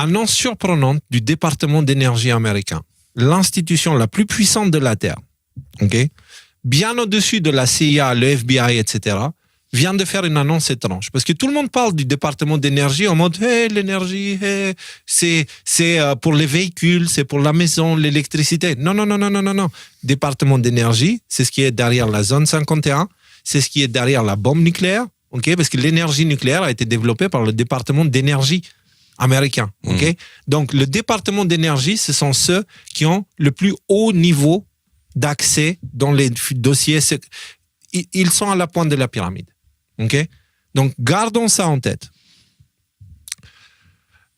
Annonce surprenante du département d'énergie américain, l'institution la plus puissante de la Terre, okay, bien au-dessus de la CIA, le FBI, etc., vient de faire une annonce étrange. Parce que tout le monde parle du département d'énergie en mode hey, l'énergie, hey, c'est pour les véhicules, c'est pour la maison, l'électricité. Non. Département d'énergie, c'est ce qui est derrière la zone 51, c'est ce qui est derrière la bombe nucléaire, okay, parce que l'énergie nucléaire a été développée par le département d'énergie américain. Okay? Donc, le département d'énergie, ce sont ceux qui ont le plus haut niveau d'accès dans les dossiers. Ils sont à la pointe de la pyramide. Okay? Donc, gardons ça en tête.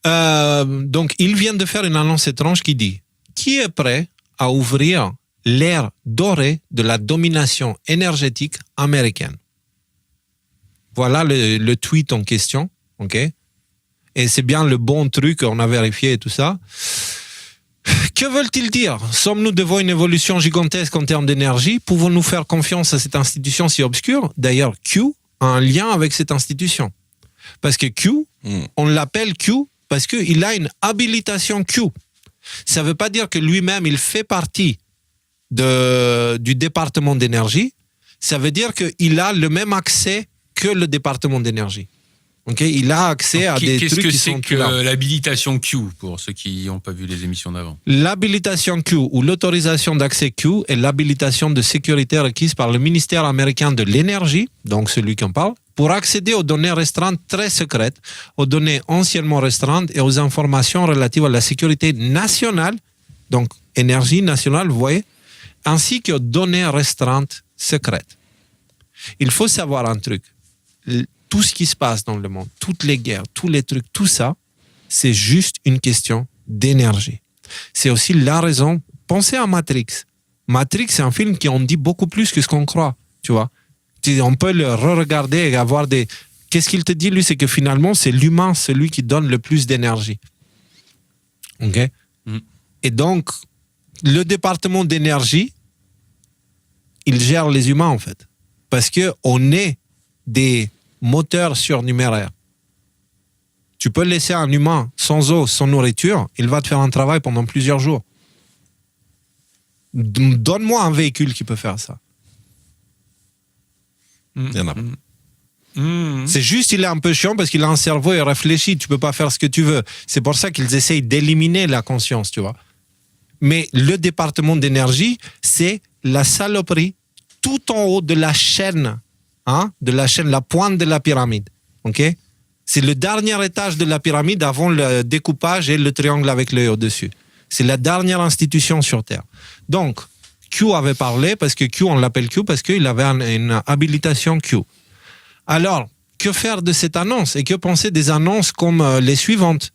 Donc, ils viennent de faire une annonce étrange qui dit « Qui est prêt à ouvrir l'ère dorée de la domination énergétique américaine ?» Voilà le tweet en question. Okay? Et c'est bien le bon truc, on a vérifié et tout ça. Que veulent-ils dire? Sommes-nous devant une évolution gigantesque en termes d'énergie? Pouvons-nous faire confiance à cette institution si obscure? D'ailleurs, Q a un lien avec cette institution. Parce que Q, on l'appelle Q parce qu'il a une habilitation Q. Ça ne veut pas dire que lui-même, il fait partie du département d'énergie. Ça veut dire qu'il a le même accès que le département d'énergie. Okay, il a accès à des trucs qui sont... Qu'est-ce que c'est que l'habilitation Q, pour ceux qui n'ont pas vu les émissions d'avant? L'habilitation Q, ou l'autorisation d'accès Q, est l'habilitation de sécurité requise par le ministère américain de l'énergie, donc celui qu'on parle, pour accéder aux données restreintes très secrètes, aux données anciennement restreintes et aux informations relatives à la sécurité nationale, donc énergie nationale, vous voyez, ainsi qu'aux données restreintes secrètes. Il faut savoir un truc. Tout ce qui se passe dans le monde, toutes les guerres, tous les trucs, tout ça, c'est juste une question d'énergie. C'est aussi la raison. Pensez à Matrix. Matrix, c'est un film qui en dit beaucoup plus que ce qu'on croit, tu vois. On peut le re-regarder et avoir des... Qu'est-ce qu'il te dit, lui? C'est que finalement, c'est l'humain, celui qui donne le plus d'énergie. OK? Et donc, le département d'énergie, il gère les humains, en fait. Parce qu'on est des moteur surnuméraire. Tu peux laisser un humain sans eau, sans nourriture, il va te faire un travail pendant plusieurs jours. Donne-moi un véhicule qui peut faire ça. Il y en a pas. C'est juste, il est un peu chiant parce qu'il a un cerveau et réfléchit. Tu peux pas faire ce que tu veux. C'est pour ça qu'ils essayent d'éliminer la conscience, tu vois. Mais le département d'énergie, c'est la saloperie tout en haut de la chaîne. De la chaîne, la pointe de la pyramide. Okay? C'est le dernier étage de la pyramide avant le découpage et le triangle avec l'œil au-dessus. C'est la dernière institution sur Terre. Donc, Q avait parlé, parce que Q, on l'appelle Q, parce qu'il avait une habilitation Q. Alors, que faire de cette annonce? Et que penser des annonces comme les suivantes?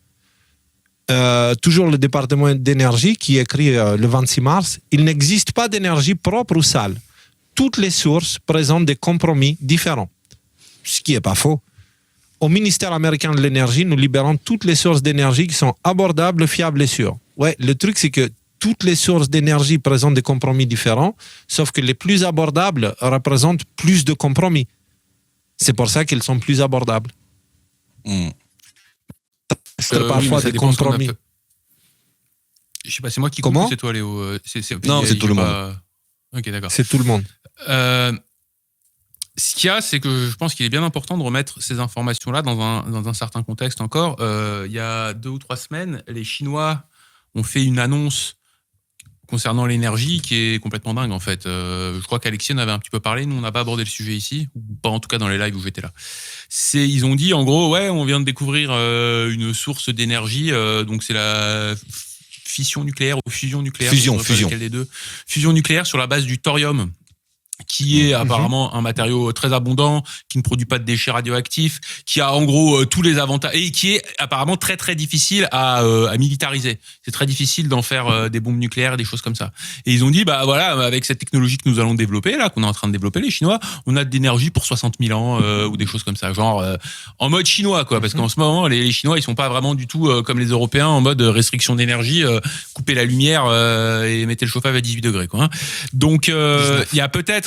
Toujours le département d'énergie qui écrit le 26 mars, il n'existe pas d'énergie propre ou sale. Toutes les sources présentent des compromis différents. Ce qui n'est pas faux. Au ministère américain de l'énergie, nous libérons toutes les sources d'énergie qui sont abordables, fiables et sûres. Ouais, le truc, c'est que toutes les sources d'énergie présentent des compromis différents, sauf que les plus abordables représentent plus de compromis. C'est pour ça qu'ils sont plus abordables. Parfois des compromis. Je sais pas, c'est moi qui Comment? C'est toi, Léo. Non, c'est tout le monde. Ok, d'accord. C'est tout le monde. Ce qu'il y a, c'est que je pense qu'il est bien important de remettre ces informations-là dans un certain contexte encore. Il y a 2 ou 3 semaines, les Chinois ont fait une annonce concernant l'énergie qui est complètement dingue, en fait. Je crois qu'Alexis en avait un petit peu parlé. Nous, on n'a pas abordé le sujet ici, ou pas en tout cas dans les lives où j'étais là. Ils ont dit, en gros, ouais, on vient de découvrir une source d'énergie, donc c'est la fission nucléaire ou fusion nucléaire. Fusion. Des deux. Fusion nucléaire sur la base du thorium, qui est apparemment un matériau très abondant, qui ne produit pas de déchets radioactifs, qui a en gros tous les avantages, et qui est apparemment très très difficile à militariser. C'est très difficile d'en faire des bombes nucléaires et des choses comme ça. Et ils ont dit, bah voilà, avec cette technologie que nous allons développer, là, qu'on est en train de développer, les Chinois, on a de l'énergie pour 60 000 ans, ou des choses comme ça, genre en mode chinois, quoi, parce qu'en ce moment, les Chinois, ils sont pas vraiment du tout comme les Européens, en mode restriction d'énergie, couper la lumière et mettez le chauffage à 18 degrés, quoi. Hein. Donc, il y a peut-être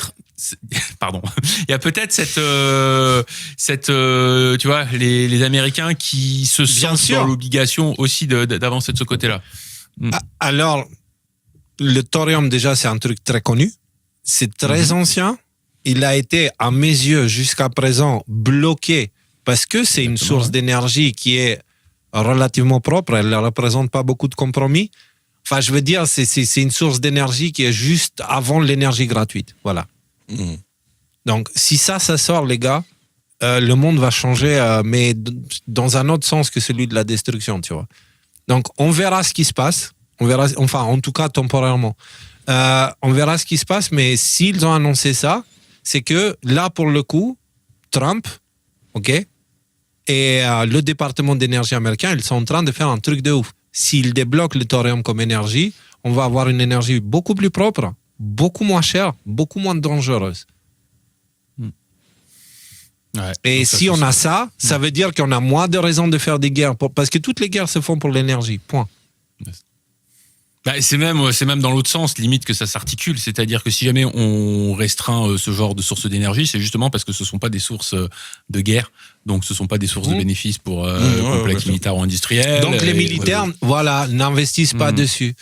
pardon, il y a peut-être tu vois, les Américains qui se sentent dans l'obligation aussi d'avancer de ce côté-là. Alors, le thorium, déjà, c'est un truc très connu. C'est très ancien. Il a été, à mes yeux, jusqu'à présent, bloqué parce que c'est une source d'énergie qui est relativement propre. Elle ne représente pas beaucoup de compromis. Enfin, je veux dire, c'est une source d'énergie qui est juste avant l'énergie gratuite. Voilà. Donc, si ça sort, les gars, le monde va changer, mais dans un autre sens que celui de la destruction, tu vois. Donc, on verra ce qui se passe. On verra, enfin, en tout cas, temporairement. On verra ce qui se passe, mais s'ils ont annoncé ça, c'est que là, pour le coup, Trump, OK, et le département d'énergie américain, ils sont en train de faire un truc de ouf. S'ils débloquent le thorium comme énergie, on va avoir une énergie beaucoup plus propre, beaucoup moins chère, beaucoup moins dangereuse. Ouais, et si on a ça, ça veut dire qu'on a moins de raisons de faire des guerres. Parce que toutes les guerres se font pour l'énergie, point. Bah, c'est même dans l'autre sens, limite, que ça s'articule. C'est-à-dire que si jamais on restreint ce genre de sources d'énergie, c'est justement parce que ce ne sont pas des sources de guerre. Donc, ce ne sont pas des sources de bénéfices pour complexe militaire ou industriel. Donc, les militaires, n'investissent pas dessus.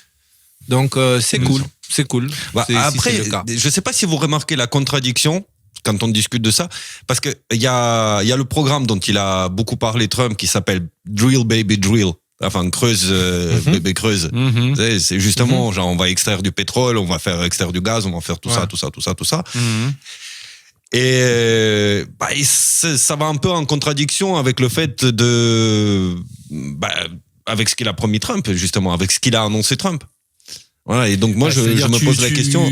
Donc, c'est cool. C'est cool. Après, si c'est le cas. je ne sais pas si vous remarquez la contradiction quand on discute de ça, parce qu'il y a le programme dont il a beaucoup parlé, Trump, qui s'appelle Drill Baby Drill. Enfin, creuse, bébé creuse. C'est justement, genre, on va extraire du pétrole, on va faire extraire du gaz, on va faire tout ça. Et ça va un peu en contradiction avec le fait avec ce qu'il a promis Trump, justement, avec ce qu'il a annoncé Trump. Voilà, et donc moi, je me pose la question.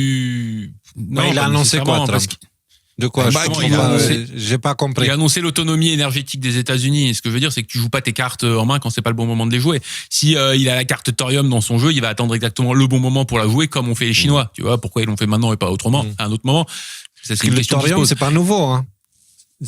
Non, il a annoncé quoi, Trump? De quoi? J'ai pas compris. Il a annoncé l'autonomie énergétique des États-Unis. Et ce que je veux dire, c'est que tu joues pas tes cartes en main quand c'est pas le bon moment de les jouer. Si il a la carte thorium dans son jeu, il va attendre exactement le bon moment pour la jouer, comme on fait les Chinois. Tu vois, pourquoi ils l'ont fait maintenant et pas autrement, à un autre moment? C'est une question. Le thorium, c'est pas nouveau, hein.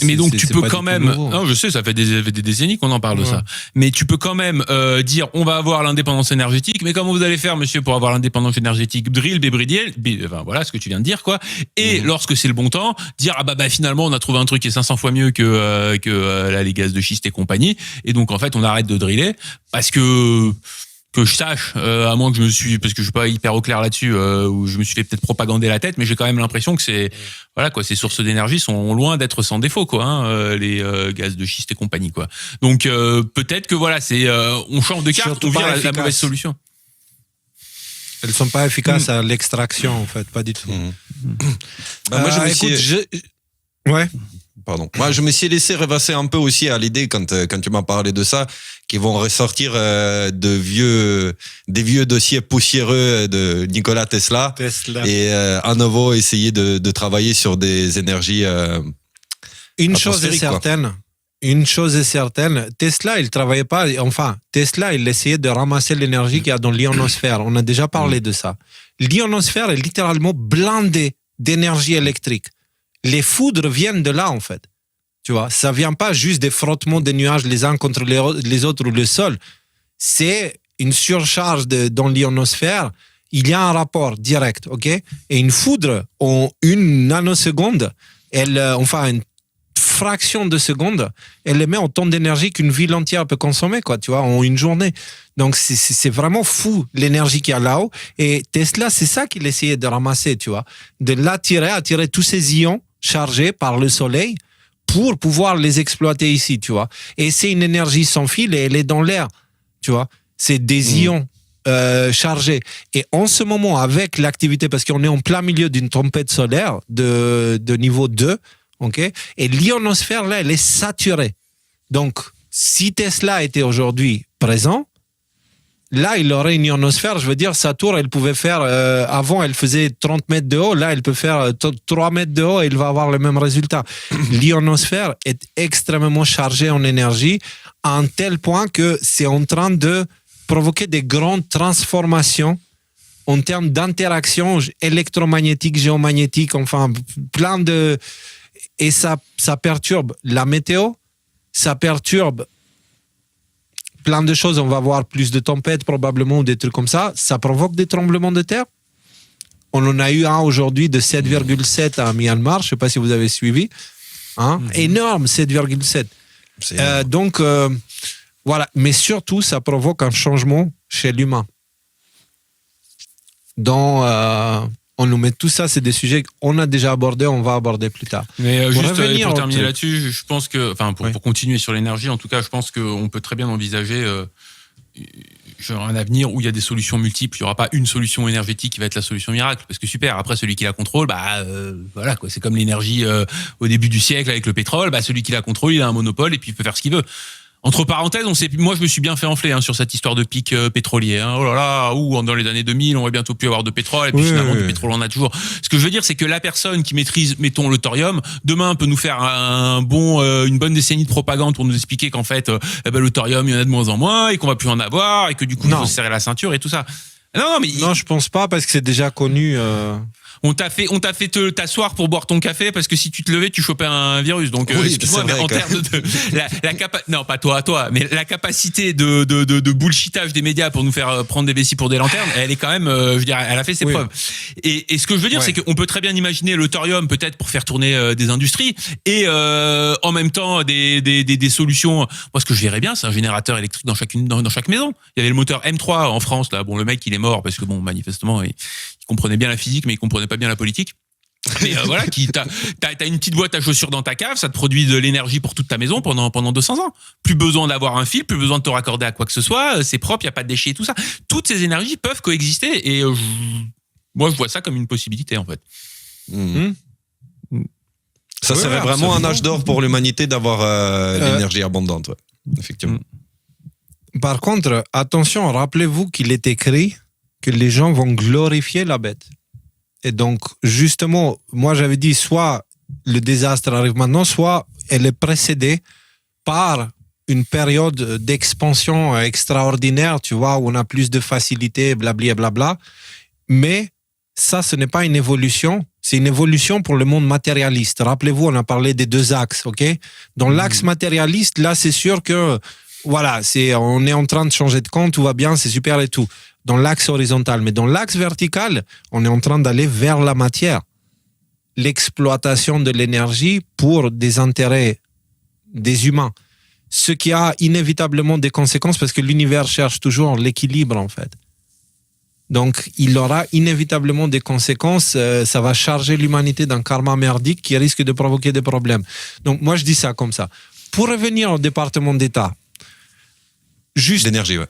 Mais donc tu peux quand même, non, je sais, ça fait des décennies qu'on en parle de ça. Mais tu peux quand même dire, on va avoir l'indépendance énergétique. Mais comment vous allez faire, monsieur, pour avoir l'indépendance énergétique? Drill, bébridiel, enfin voilà ce que tu viens de dire, quoi. Et lorsque c'est le bon temps, dire finalement on a trouvé un truc qui est 500 fois mieux que les gaz de schiste et compagnie. Et donc en fait on arrête de driller parce que je sache, à moins que parce que je suis pas hyper au clair là-dessus, où je me suis fait peut-être propagander la tête, mais j'ai quand même l'impression que ces sources d'énergie sont loin d'être sans défaut, quoi, hein, les gaz de schiste et compagnie, quoi. Donc peut-être que on change de carte, on vire la mauvaise solution. Elles sont pas efficaces à l'extraction, en fait, pas du tout. Moi, je me suis laissé rêvasser un peu aussi à l'idée quand tu m'as parlé de ça, qu'ils vont ressortir des vieux dossiers poussiéreux de Nikola Tesla. Et à nouveau essayer de travailler sur des énergies Une chose est certaine, Tesla, il travaillait pas, Tesla, il essayait de ramasser l'énergie qu'il y a dans l'ionosphère. On a déjà parlé de ça. L'ionosphère est littéralement blindée d'énergie électrique. Les foudres viennent de là, en fait. Tu vois, ça vient pas juste des frottements des nuages les uns contre les autres ou le sol. C'est une surcharge dans l'ionosphère. Il y a un rapport direct, ok? Et une foudre, en une nanoseconde, une fraction de seconde, elle émet autant d'énergie qu'une ville entière peut consommer, quoi, tu vois, en une journée. Donc, c'est vraiment fou, l'énergie qu'il y a là-haut. Et Tesla, c'est ça qu'il essayait de ramasser, tu vois, de attirer tous ces ions chargés par le soleil pour pouvoir les exploiter ici, tu vois. Et c'est une énergie sans fil et elle est dans l'air, tu vois. C'est des ions chargés. Et en ce moment, avec l'activité, parce qu'on est en plein milieu d'une tempête solaire de niveau 2, ok, et l'ionosphère, là, elle est saturée. Donc, si Tesla était aujourd'hui présent, là, il aurait une ionosphère, je veux dire, sa tour, elle pouvait faire, avant, elle faisait 30 mètres de haut, là, elle peut faire 3 mètres de haut et il va avoir le même résultat. L'ionosphère est extrêmement chargée en énergie, à un tel point que c'est en train de provoquer des grandes transformations en termes d'interaction électromagnétique, géomagnétique, enfin, plein de... Et ça perturbe la météo, ça perturbe plein de choses. On va voir plus de tempêtes probablement ou des trucs comme ça. Ça provoque des tremblements de terre. On en a eu un aujourd'hui de 7,7 à Myanmar. Je ne sais pas si vous avez suivi. Énorme, 7,7. Donc, voilà. Mais surtout, ça provoque un changement chez l'humain. Donc, on nous met tout ça, c'est des sujets qu'on a déjà abordés, on va aborder plus tard. Mais Pour juste revenir pour au terminer truc. là-dessus, je pense que, enfin, pour continuer sur l'énergie, en tout cas, je pense qu'on peut très bien envisager genre un avenir où il y a des solutions multiples. Il n'y aura pas une solution énergétique qui va être la solution miracle. Parce que super, après, celui qui la contrôle, voilà, quoi. C'est comme l'énergie au début du siècle avec le pétrole. Celui qui la contrôle, il a un monopole et puis il peut faire ce qu'il veut. Entre parenthèses, moi je me suis bien fait enfler sur cette histoire de pic pétrolier. Oh là là, dans les années 2000, on va bientôt plus avoir de pétrole et puis finalement du pétrole on a toujours. Ce que je veux dire, c'est que la personne qui maîtrise, mettons, le thorium, demain peut nous faire une bonne décennie de propagande pour nous expliquer qu'en fait, le thorium il y en a de moins en moins et qu'on va plus en avoir et que du coup il faut se serrer la ceinture et tout ça. Non, je pense pas parce que c'est déjà connu. On t'a fait t'asseoir pour boire ton café parce que si tu te levais, tu chopais un virus. Donc, excuse-moi, mais en termes de non, pas toi, mais la capacité de bullshitage des médias pour nous faire prendre des vessies pour des lanternes, elle est quand même, je veux dire, elle a fait ses preuves. Et ce que je veux dire, c'est qu'on peut très bien imaginer le thorium peut-être pour faire tourner des industries et en même temps des solutions. Moi, ce que je verrais bien, c'est un générateur électrique dans chaque maison. Il y avait le moteur M3 en France là. Bon, le mec, il est mort parce que manifestement, il comprenait bien la physique, mais il comprenait pas bien la politique. Mais voilà, t'as une petite boîte à chaussures dans ta cave, ça te produit de l'énergie pour toute ta maison pendant 200 ans. Plus besoin d'avoir un fil, plus besoin de te raccorder à quoi que ce soit, c'est propre, il y a pas de déchets et tout ça. Toutes ces énergies peuvent coexister et moi je vois ça comme une possibilité en fait. Ça serait vraiment un âge d'or pour l'humanité d'avoir l'énergie abondante, effectivement. Par contre, attention, rappelez-vous qu'il est écrit que les gens vont glorifier la bête. Et donc, justement, moi j'avais dit soit le désastre arrive maintenant, soit elle est précédée par une période d'expansion extraordinaire, tu vois, où on a plus de facilité, blablabla. Mais ça, ce n'est pas une évolution, c'est une évolution pour le monde matérialiste. Rappelez-vous, on a parlé des deux axes, ok? Dans l'axe matérialiste, là, c'est sûr que, voilà, on est en train de changer de camp, tout va bien, c'est super et tout. Dans l'axe horizontal. Mais dans l'axe vertical, on est en train d'aller vers la matière. L'exploitation de l'énergie pour des intérêts des humains. Ce qui a inévitablement des conséquences parce que l'univers cherche toujours l'équilibre, en fait. Donc, il aura inévitablement des conséquences. Ça va charger l'humanité d'un karma merdique qui risque de provoquer des problèmes. Donc, moi, je dis ça comme ça. Pour revenir au département d'État, juste... D'énergie, ouais.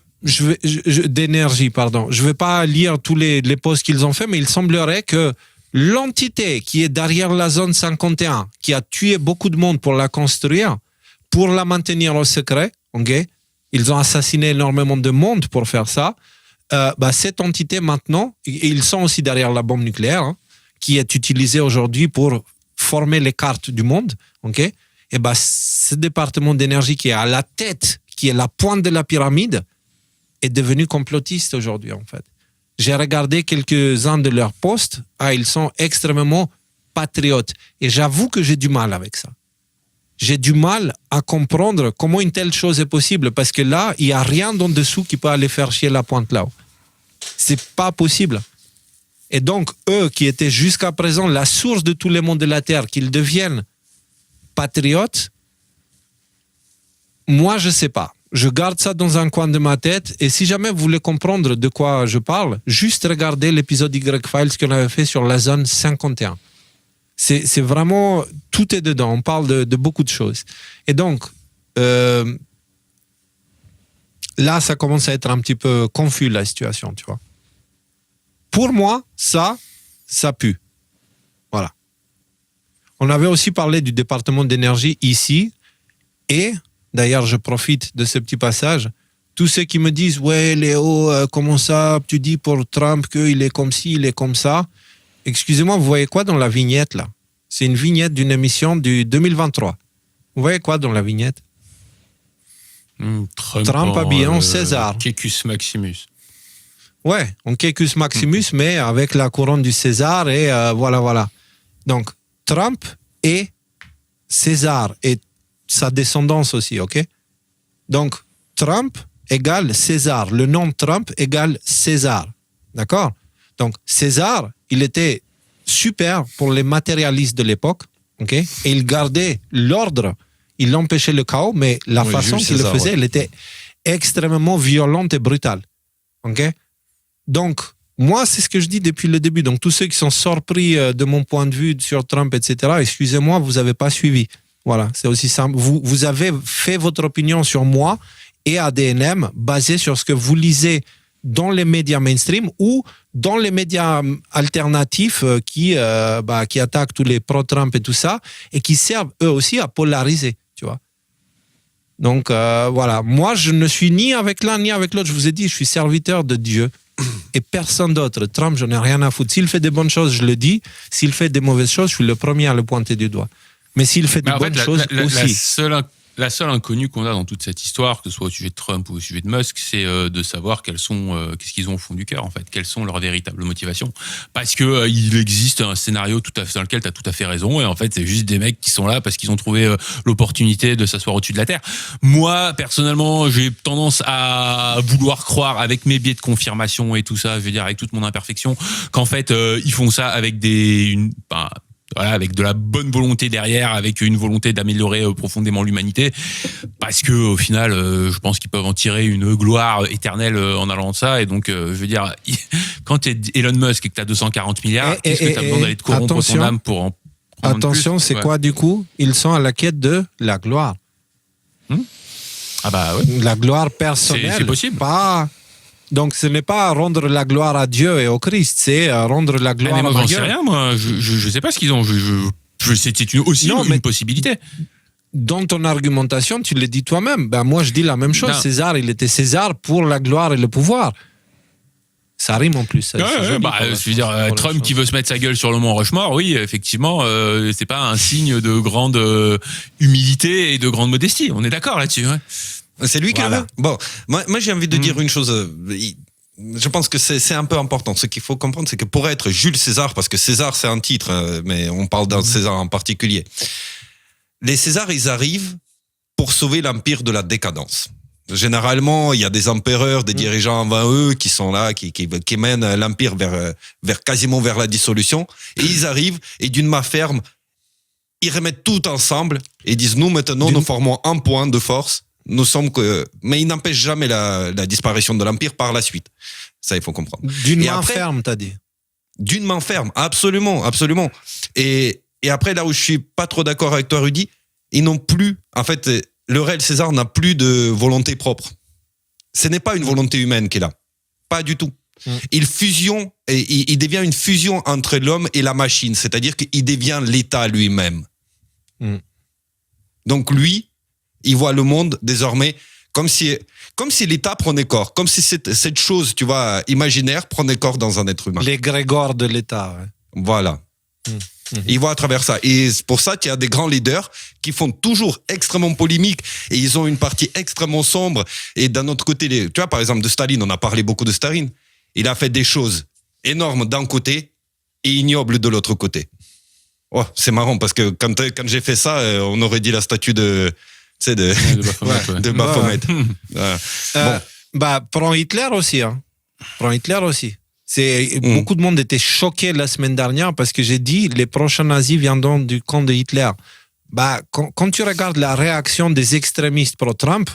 D'énergie, pardon. Je ne vais pas lire tous les posts qu'ils ont fait, mais il semblerait que l'entité qui est derrière la zone 51, qui a tué beaucoup de monde pour la construire, pour la maintenir au secret, okay? Ils ont assassiné énormément de monde pour faire ça, cette entité maintenant, et ils sont aussi derrière la bombe nucléaire, qui est utilisée aujourd'hui pour former les cartes du monde, okay? Et ce département d'énergie qui est à la tête, qui est la pointe de la pyramide, est devenu complotiste aujourd'hui, en fait. J'ai regardé quelques-uns de leurs posts. Ils sont extrêmement patriotes. Et j'avoue que j'ai du mal avec ça. J'ai du mal à comprendre comment une telle chose est possible, parce que là, il n'y a rien d'en dessous qui peut aller faire chier la pointe là-haut. C'est pas possible. Et donc, eux qui étaient jusqu'à présent la source de tous les mondes de la Terre, qu'ils deviennent patriotes, moi, je sais pas. Je garde ça dans un coin de ma tête et si jamais vous voulez comprendre de quoi je parle, juste regardez l'épisode Y-Files qu'on avait fait sur la zone 51. C'est vraiment, tout est dedans, on parle de beaucoup de choses. Et donc, là, ça commence à être un petit peu confus la situation, tu vois. Pour moi, ça pue. Voilà. On avait aussi parlé du département d'énergie ici et... D'ailleurs, je profite de ce petit passage. Tous ceux qui me disent « Ouais, Léo, comment ça, tu dis pour Trump qu'il est comme ci, il est comme ça ?» Excusez-moi, vous voyez quoi dans la vignette, là? C'est une vignette d'une émission du 2023. Vous voyez quoi dans la vignette? Trump habillé en César. Quecus Maximus. Ouais, en Quecus Maximus, mais avec la couronne du César et voilà. Donc, Trump et César et sa descendance aussi, ok? Donc, Trump égale César. Le nom Trump égale César. D'accord? Donc, César il était super pour les matérialistes de l'époque, ok? Et il gardait l'ordre, il empêchait le chaos, mais la façon qu'il le faisait, elle était extrêmement violente et brutale, ok? Donc, moi, c'est ce que je dis depuis le début. Donc, tous ceux qui sont surpris de mon point de vue sur Trump, etc., excusez-moi, vous n'avez pas suivi. Voilà, c'est aussi simple. Vous avez fait votre opinion sur moi et ADNM basée sur ce que vous lisez dans les médias mainstream ou dans les médias alternatifs qui attaquent tous les pro-Trump et tout ça et qui servent eux aussi à polariser, tu vois. Donc, voilà. Moi, je ne suis ni avec l'un ni avec l'autre. Je vous ai dit, je suis serviteur de Dieu. Et personne d'autre. Trump, je n'ai rien à foutre. S'il fait des bonnes choses, je le dis. S'il fait des mauvaises choses, je suis le premier à le pointer du doigt. Mais s'il fait des bonnes choses aussi. La seule inconnue qu'on a dans toute cette histoire, que ce soit au sujet de Trump ou au sujet de Musk, c'est de savoir qu'est-ce qu'ils ont au fond du cœur, en fait. Quelles sont leurs véritables motivations. Parce que il existe un scénario dans lequel tu as tout à fait raison. Et en fait, c'est juste des mecs qui sont là parce qu'ils ont trouvé l'opportunité de s'asseoir au-dessus de la terre. Moi, personnellement, j'ai tendance à vouloir croire, avec mes biais de confirmation et tout ça, je veux dire, avec toute mon imperfection, qu'en fait, ils font ça avec avec de la bonne volonté derrière, avec une volonté d'améliorer profondément l'humanité, parce que au final, je pense qu'ils peuvent en tirer une gloire éternelle en allant de ça. Et donc, je veux dire, quand tu es Elon Musk et que tu as 240 milliards, qu'est-ce que tu as besoin d'aller te corrompre ton âme pour en prendre attention, plus, c'est quoi du coup? Ils sont à la quête de la gloire. Ah bah ouais. La gloire personnelle. C'est possible. Pas... Donc, ce n'est pas rendre la gloire à Dieu et au Christ, c'est rendre la gloire mais moi, à j'en Dieu. sais rien, moi. Je sais pas ce qu'ils ont. C'était une possibilité. Dans ton argumentation, tu le dis toi-même. Ben, moi, je dis la même chose. Non. César, il était César pour la gloire et le pouvoir. Ça rime en plus. Ça, je veux dire, Trump qui veut se mettre sa gueule sur le mont Rushmore, oui, effectivement, c'est pas un signe de grande humilité et de grande modestie. On est d'accord là-dessus. Ouais. C'est lui qui le veut. Bon, moi j'ai envie de dire une chose. Je pense que c'est un peu important. Ce qu'il faut comprendre, c'est que pour être Jules César, parce que César c'est un titre, mais on parle d'un César en particulier. Les Césars, ils arrivent pour sauver l'empire de la décadence. Généralement, il y a des empereurs, des dirigeants avant eux qui sont là, qui mènent l'empire quasiment vers la dissolution. Et ils arrivent et d'une main ferme, ils remettent tout ensemble et disent nous maintenant nous formons un point de force. Nous sommes mais il n'empêche jamais la disparition de l'empire par la suite. Ça, il faut comprendre. D'une main ferme, t'as dit. D'une main ferme, absolument, absolument. Et après, là où je suis pas trop d'accord avec toi, Rudy, ils n'ont plus, en fait, le réel César n'a plus de volonté propre. Ce n'est pas une volonté humaine qui est là. Pas du tout. Il devient une fusion entre l'homme et la machine. C'est-à-dire qu'il devient l'État lui-même. Donc lui, il voit le monde désormais comme si l'État prenait corps, comme si cette chose, tu vois, imaginaire prenait corps dans un être humain. L'égrégore de l'État. Ouais. Voilà. Il voit à travers ça. Et c'est pour ça qu'il y a des grands leaders qui font toujours extrêmement polémique et ils ont une partie extrêmement sombre. Et d'un autre côté, tu vois, par exemple, de Staline, on a parlé beaucoup de Staline. Il a fait des choses énormes d'un côté et ignobles de l'autre côté. Oh, c'est marrant parce que quand j'ai fait ça, on aurait dit la statue de Baphomet. Prends Hitler aussi. Hein. Prends Hitler aussi. Beaucoup de monde était choqué la semaine dernière parce que j'ai dit les prochains nazis viendront du camp de Hitler. Quand tu regardes la réaction des extrémistes pro-Trump,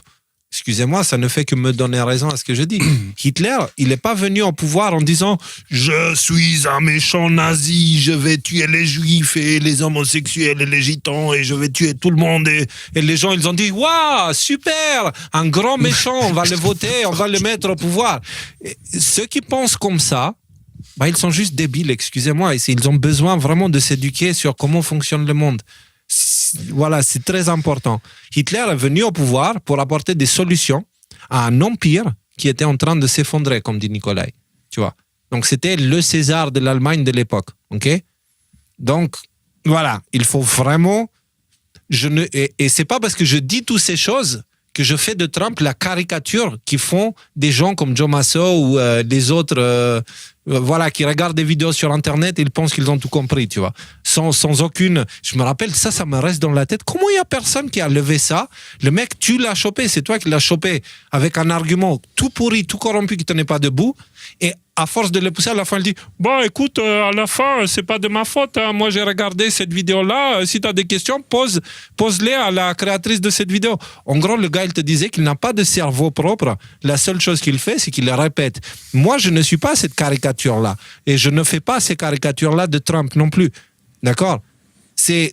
excusez-moi, ça ne fait que me donner raison à ce que je dis. Hitler, il n'est pas venu au pouvoir en disant « Je suis un méchant nazi, je vais tuer les juifs et les homosexuels et les gitans et je vais tuer tout le monde. » Et les gens, ils ont dit « Waouh, super, un grand méchant, on va le voter, on va le mettre au pouvoir. » Ceux qui pensent comme ça, ils sont juste débiles, excusez-moi. Ils ont besoin vraiment de s'éduquer sur comment fonctionne le monde. Voilà, c'est très important. Hitler est venu au pouvoir pour apporter des solutions à un empire qui était en train de s'effondrer, comme dit Nikolai. Tu vois. Donc, c'était le César de l'Allemagne de l'époque. OK? Donc, voilà, il faut vraiment... Et c'est pas parce que je dis toutes ces choses que je fais de Trump la caricature qu'ils font des gens comme Joe Masso ou des autres... qui regardent des vidéos sur Internet et ils pensent qu'ils ont tout compris, tu vois. Sans aucune... Je me rappelle, ça me reste dans la tête. Comment il y a personne qui a levé ça? Le mec, tu l'as chopé, c'est toi qui l'as chopé avec un argument tout pourri, tout corrompu qui tenait pas debout. Et à force de le pousser, à la fin, il dit bon, écoute, à la fin, c'est pas de ma faute. Hein. Moi, j'ai regardé cette vidéo-là. Si tu as des questions, pose-les à la créatrice de cette vidéo. En gros, le gars, il te disait qu'il n'a pas de cerveau propre. La seule chose qu'il fait, c'est qu'il le répète. Moi, je ne suis pas cette caricature-là. Et je ne fais pas ces caricatures-là de Trump non plus. D'accord ?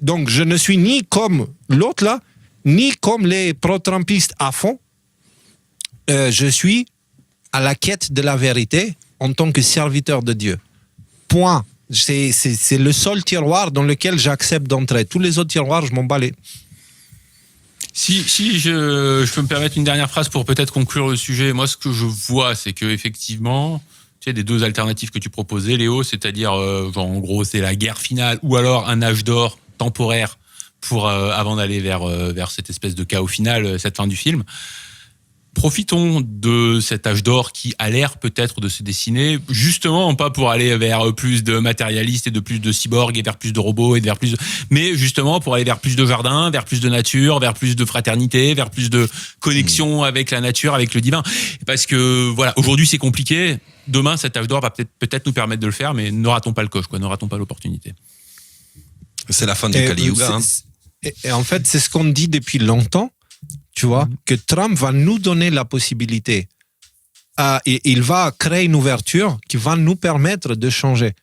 Donc, je ne suis ni comme l'autre là, ni comme les pro-trumpistes à fond. Je suis à la quête de la vérité en tant que serviteur de Dieu. Point. C'est le seul tiroir dans lequel j'accepte d'entrer. Tous les autres tiroirs, je m'en bats les... Si je peux me permettre une dernière phrase pour peut-être conclure le sujet. Moi, ce que je vois, c'est que effectivement, tu sais, des deux alternatives que tu proposais, Léo, c'est-à-dire, en gros, c'est la guerre finale ou alors un âge d'or temporaire pour avant d'aller vers cette espèce de chaos final, cette fin du film. Profitons de cet âge d'or qui a l'air peut-être de se dessiner, justement pas pour aller vers plus de matérialistes et de plus de cyborgs et vers plus de robots et vers plus mais justement pour aller vers plus de jardins, vers plus de nature, vers plus de fraternité, vers plus de connexion avec la nature, avec le divin. Parce que voilà, aujourd'hui c'est compliqué. Demain cet âge d'or va peut-être nous permettre de le faire, mais ne ratons pas le coche, ne ratons pas l'opportunité. C'est la fin du Kali Yuga. Et en fait, c'est ce qu'on dit depuis longtemps. Tu vois, que Trump va nous donner la possibilité. Et il va créer une ouverture qui va nous permettre de changer.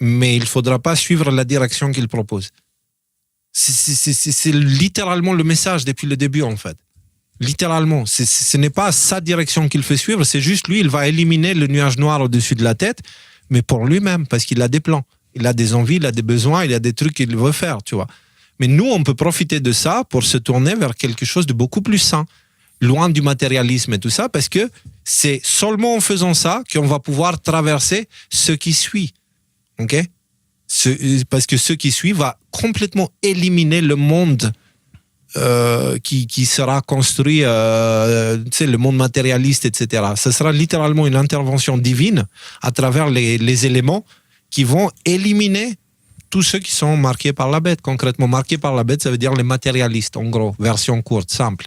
Mais il ne faudra pas suivre la direction qu'il propose. C'est littéralement le message depuis le début, en fait. Littéralement. Ce n'est pas sa direction qu'il fait suivre, c'est juste lui, il va éliminer le nuage noir au-dessus de la tête, mais pour lui-même, parce qu'il a des plans. Il a des envies, il a des besoins, il a des trucs qu'il veut faire, tu vois. Mais nous, on peut profiter de ça pour se tourner vers quelque chose de beaucoup plus sain, loin du matérialisme et tout ça, parce que c'est seulement en faisant ça qu'on va pouvoir traverser ce qui suit. Ok ? Parce que ce qui suit va complètement éliminer le monde qui sera construit, tu sais, le monde matérialiste, etc. Ce sera littéralement une intervention divine à travers les éléments qui vont éliminer tous ceux qui sont marqués par la bête. Concrètement, marqués par la bête, ça veut dire les matérialistes, en gros, version courte, simple.